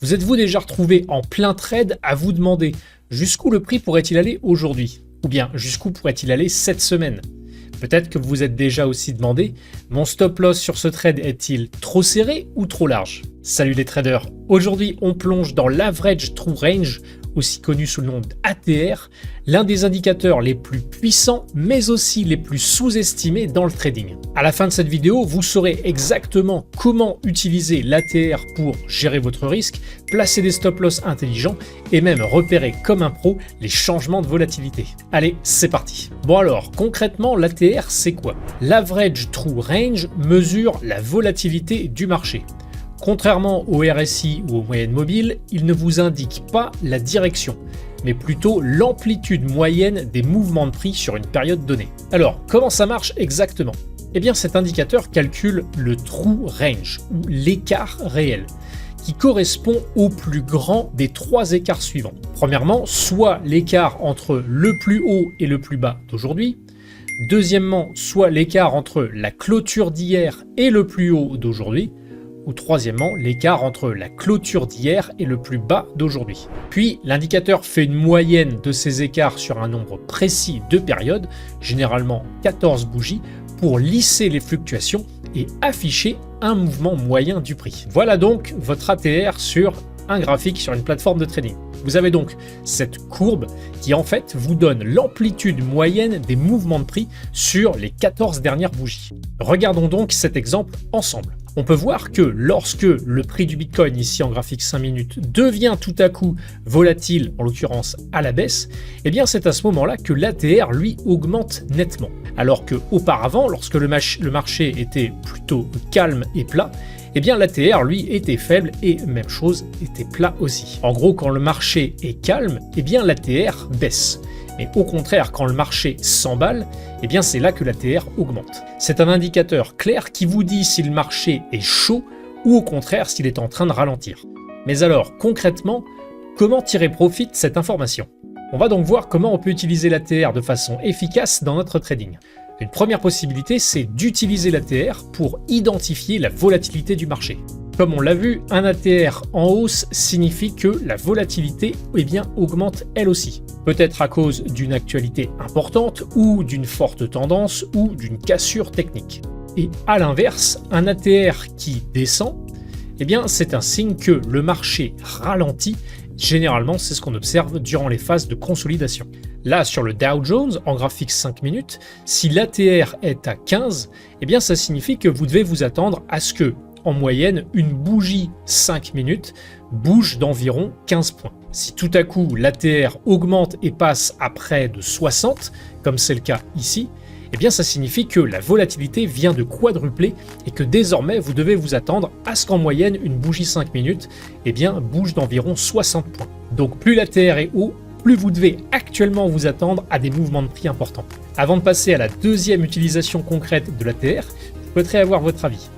Vous êtes-vous déjà retrouvé en plein trade à vous demander jusqu'où le prix pourrait-il aller aujourd'hui? Ou bien jusqu'où pourrait-il aller cette semaine? Peut-être que vous vous êtes déjà aussi demandé, mon stop loss sur ce trade est-il trop serré ou trop large? Salut les traders, aujourd'hui on plonge dans l'Average True Range, aussi connu sous le nom d'ATR, l'un des indicateurs les plus puissants mais aussi les plus sous-estimés dans le trading. À la fin de cette vidéo, vous saurez exactement comment utiliser l'ATR pour gérer votre risque, placer des stop-loss intelligents et même repérer comme un pro les changements de volatilité. Allez, c'est parti. Bon alors, concrètement, l'ATR c'est quoi? L'Average True Range mesure la volatilité du marché. Contrairement au RSI ou aux moyennes mobiles, il ne vous indique pas la direction, mais plutôt l'amplitude moyenne des mouvements de prix sur une période donnée. Alors, comment ça marche exactement? Eh bien, cet indicateur calcule le True Range, ou l'écart réel, qui correspond au plus grand des trois écarts suivants. Premièrement, soit l'écart entre le plus haut et le plus bas d'aujourd'hui. Deuxièmement, soit l'écart entre la clôture d'hier et le plus haut d'aujourd'hui. Ou troisièmement, l'écart entre la clôture d'hier et le plus bas d'aujourd'hui. Puis, l'indicateur fait une moyenne de ces écarts sur un nombre précis de périodes, généralement 14 bougies, pour lisser les fluctuations et afficher un mouvement moyen du prix. Voilà donc votre ATR sur un graphique sur une plateforme de trading. Vous avez donc cette courbe qui en fait vous donne l'amplitude moyenne des mouvements de prix sur les 14 dernières bougies. Regardons donc cet exemple ensemble. On peut voir que lorsque le prix du Bitcoin, ici en graphique 5 minutes, devient tout à coup volatile, en l'occurrence à la baisse, eh bien c'est à ce moment-là que l'ATR, lui, augmente nettement. Alors qu'auparavant, lorsque le marché était plutôt calme et plat, eh bien l'ATR, lui, était faible et même chose, était plat aussi. En gros, quand le marché est calme, eh bien l'ATR baisse. Mais au contraire, quand le marché s'emballe, eh bien c'est là que l'ATR augmente. C'est un indicateur clair qui vous dit si le marché est chaud ou au contraire s'il est en train de ralentir. Mais alors, concrètement, comment tirer profit de cette information? On va donc voir comment on peut utiliser l'ATR de façon efficace dans notre trading. Une première possibilité, c'est d'utiliser l'ATR pour identifier la volatilité du marché. Comme on l'a vu, un ATR en hausse signifie que la volatilité augmente elle aussi. Peut-être à cause d'une actualité importante ou d'une forte tendance ou d'une cassure technique. Et à l'inverse, un ATR qui descend, c'est un signe que le marché ralentit. Généralement, c'est ce qu'on observe durant les phases de consolidation. Là, sur le Dow Jones, en graphique 5 minutes, si l'ATR est à 15, ça signifie que vous devez vous attendre à ce que, en moyenne, une bougie 5 minutes bouge d'environ 15 points. Si tout à coup l'ATR augmente et passe à près de 60, comme c'est le cas ici, ça signifie que la volatilité vient de quadrupler et que désormais vous devez vous attendre à ce qu'en moyenne une bougie 5 minutes bouge d'environ 60 points. Donc plus l'ATR est haut, plus vous devez actuellement vous attendre à des mouvements de prix importants. Avant de passer à la deuxième utilisation concrète de l'ATR, je souhaiterais avoir votre avis.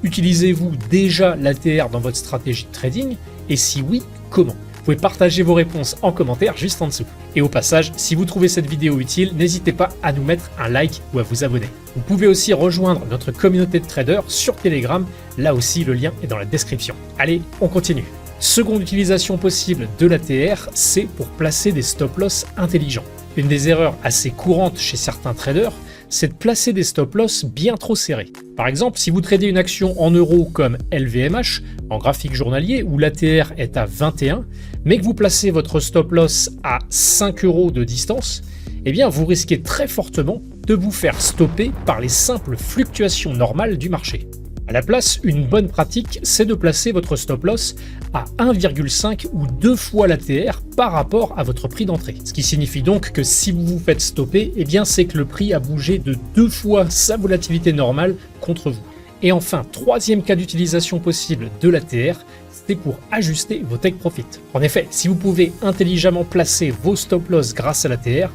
Utilisez-vous déjà l'ATR dans votre stratégie de trading? Et si oui, comment? Vous pouvez partager vos réponses en commentaire juste en dessous. Et au passage, si vous trouvez cette vidéo utile, n'hésitez pas à nous mettre un like ou à vous abonner. Vous pouvez aussi rejoindre notre communauté de traders sur Telegram, là aussi le lien est dans la description. Allez, on continue. Seconde utilisation possible de l'ATR, c'est pour placer des stop-loss intelligents. Une des erreurs assez courantes chez certains traders, c'est de placer des stop-loss bien trop serrés. Par exemple, si vous tradez une action en euros comme LVMH, en graphique journalier, où l'ATR est à 21, mais que vous placez votre stop-loss à 5 euros de distance, vous risquez très fortement de vous faire stopper par les simples fluctuations normales du marché. À la place, une bonne pratique, c'est de placer votre stop-loss à 1,5 ou 2 fois l'ATR par rapport à votre prix d'entrée. Ce qui signifie donc que si vous vous faites stopper, c'est que le prix a bougé de 2 fois sa volatilité normale contre vous. Et enfin, troisième cas d'utilisation possible de l'ATR, c'est pour ajuster vos take profit. En effet, si vous pouvez intelligemment placer vos stop-loss grâce à l'ATR,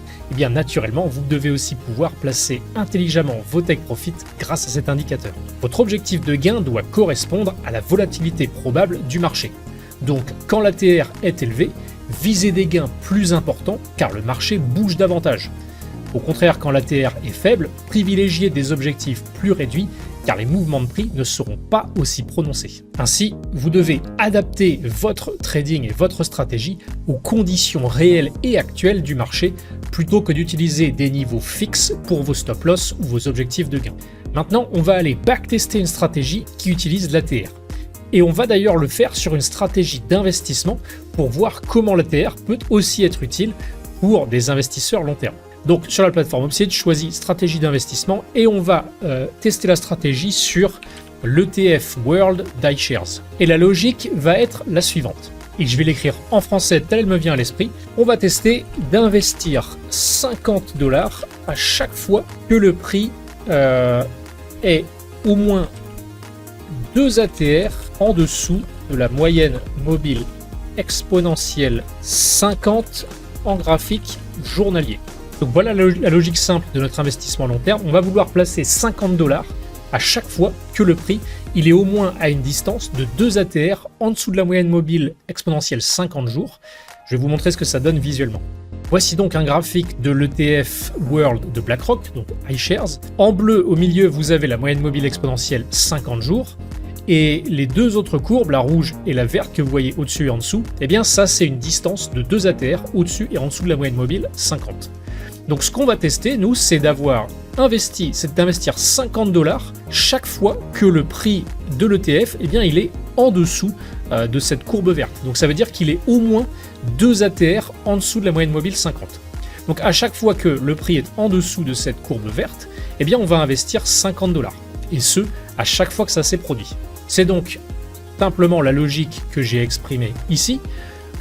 naturellement, vous devez aussi pouvoir placer intelligemment vos take profit grâce à cet indicateur. Votre objectif de gain doit correspondre à la volatilité probable du marché. Donc, quand l'ATR est élevé, visez des gains plus importants car le marché bouge davantage. Au contraire, quand l'ATR est faible, privilégiez des objectifs plus réduits car les mouvements de prix ne seront pas aussi prononcés. Ainsi, vous devez adapter votre trading et votre stratégie aux conditions réelles et actuelles du marché plutôt que d'utiliser des niveaux fixes pour vos stop loss ou vos objectifs de gain. Maintenant, on va aller backtester une stratégie qui utilise l'ATR. Et on va d'ailleurs le faire sur une stratégie d'investissement pour voir comment l'ATR peut aussi être utile pour des investisseurs long terme. Donc sur la plateforme Opsid, je choisis stratégie d'investissement et on va tester la stratégie sur l'ETF World d'iShares. Et la logique va être la suivante. Et je vais l'écrire en français tel elle me vient à l'esprit. On va tester d'investir 50 $ à chaque fois que le prix est au moins 2 ATR en dessous de la moyenne mobile exponentielle 50 en graphique journalier. Donc voilà la logique simple de notre investissement long terme. On va vouloir placer 50 $ à chaque fois que le prix il est au moins à une distance de 2 ATR en dessous de la moyenne mobile exponentielle 50 jours. Je vais vous montrer ce que ça donne visuellement. Voici donc un graphique de l'ETF World de BlackRock, donc iShares. En bleu au milieu, vous avez la moyenne mobile exponentielle 50 jours. Et les deux autres courbes, la rouge et la verte que vous voyez au-dessus et en dessous, eh bien ça c'est une distance de 2 ATR au-dessus et en dessous de la moyenne mobile 50. Donc ce qu'on va tester, nous, c'est d'investir 50 $ chaque fois que le prix de l'ETF, eh bien il est en dessous de cette courbe verte. Donc ça veut dire qu'il est au moins 2 ATR en dessous de la moyenne mobile 50. Donc à chaque fois que le prix est en dessous de cette courbe verte, eh bien on va investir 50 $. Et ce, à chaque fois que ça s'est produit. C'est donc simplement la logique que j'ai exprimée ici.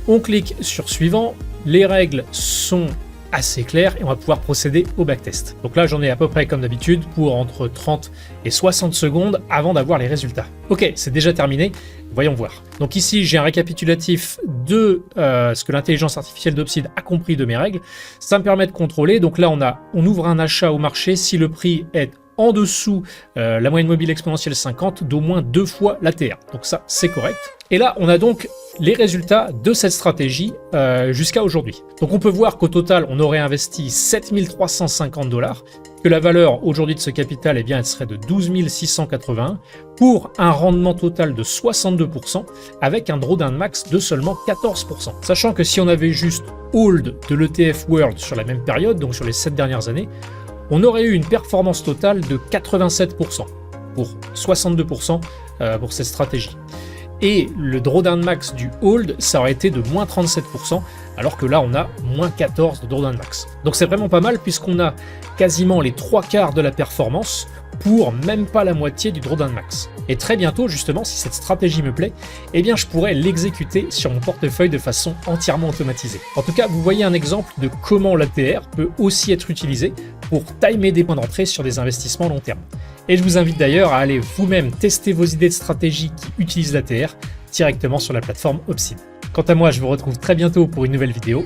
On clique sur suivant, les règles sont assez claires et on va pouvoir procéder au backtest. Donc là j'en ai à peu près comme d'habitude pour entre 30 et 60 secondes avant d'avoir les résultats. Ok, c'est déjà terminé, voyons voir. Donc ici j'ai un récapitulatif de ce que l'intelligence artificielle d'Opsid a compris de mes règles. Ça me permet de contrôler, donc là on ouvre un achat au marché si le prix est en dessous la moyenne mobile exponentielle 50 d'au moins 2 fois l'ATR. Donc ça, c'est correct. Et là, on a donc les résultats de cette stratégie jusqu'à aujourd'hui. Donc on peut voir qu'au total, on aurait investi 7 350 $, que la valeur aujourd'hui de ce capital, eh bien, elle serait de 12 681 pour un rendement total de 62% avec un drawdown max de seulement 14%. Sachant que si on avait juste hold de l'ETF World sur la même période, donc sur les 7 dernières années, on aurait eu une performance totale de 87% pour 62% pour cette stratégie. Et le drawdown max du hold, ça aurait été de moins 37%, alors que là on a moins 14 de drawdown max. Donc c'est vraiment pas mal puisqu'on a quasiment les 3/4 de la performance pour même pas la moitié du drawdown max. Et très bientôt, justement, si cette stratégie me plaît, eh bien je pourrais l'exécuter sur mon portefeuille de façon entièrement automatisée. En tout cas, vous voyez un exemple de comment l'ATR peut aussi être utilisé pour timer des points d'entrée sur des investissements long terme. Et je vous invite d'ailleurs à aller vous-même tester vos idées de stratégie qui utilisent l'ATR directement sur la plateforme Opsid. Quant à moi, je vous retrouve très bientôt pour une nouvelle vidéo.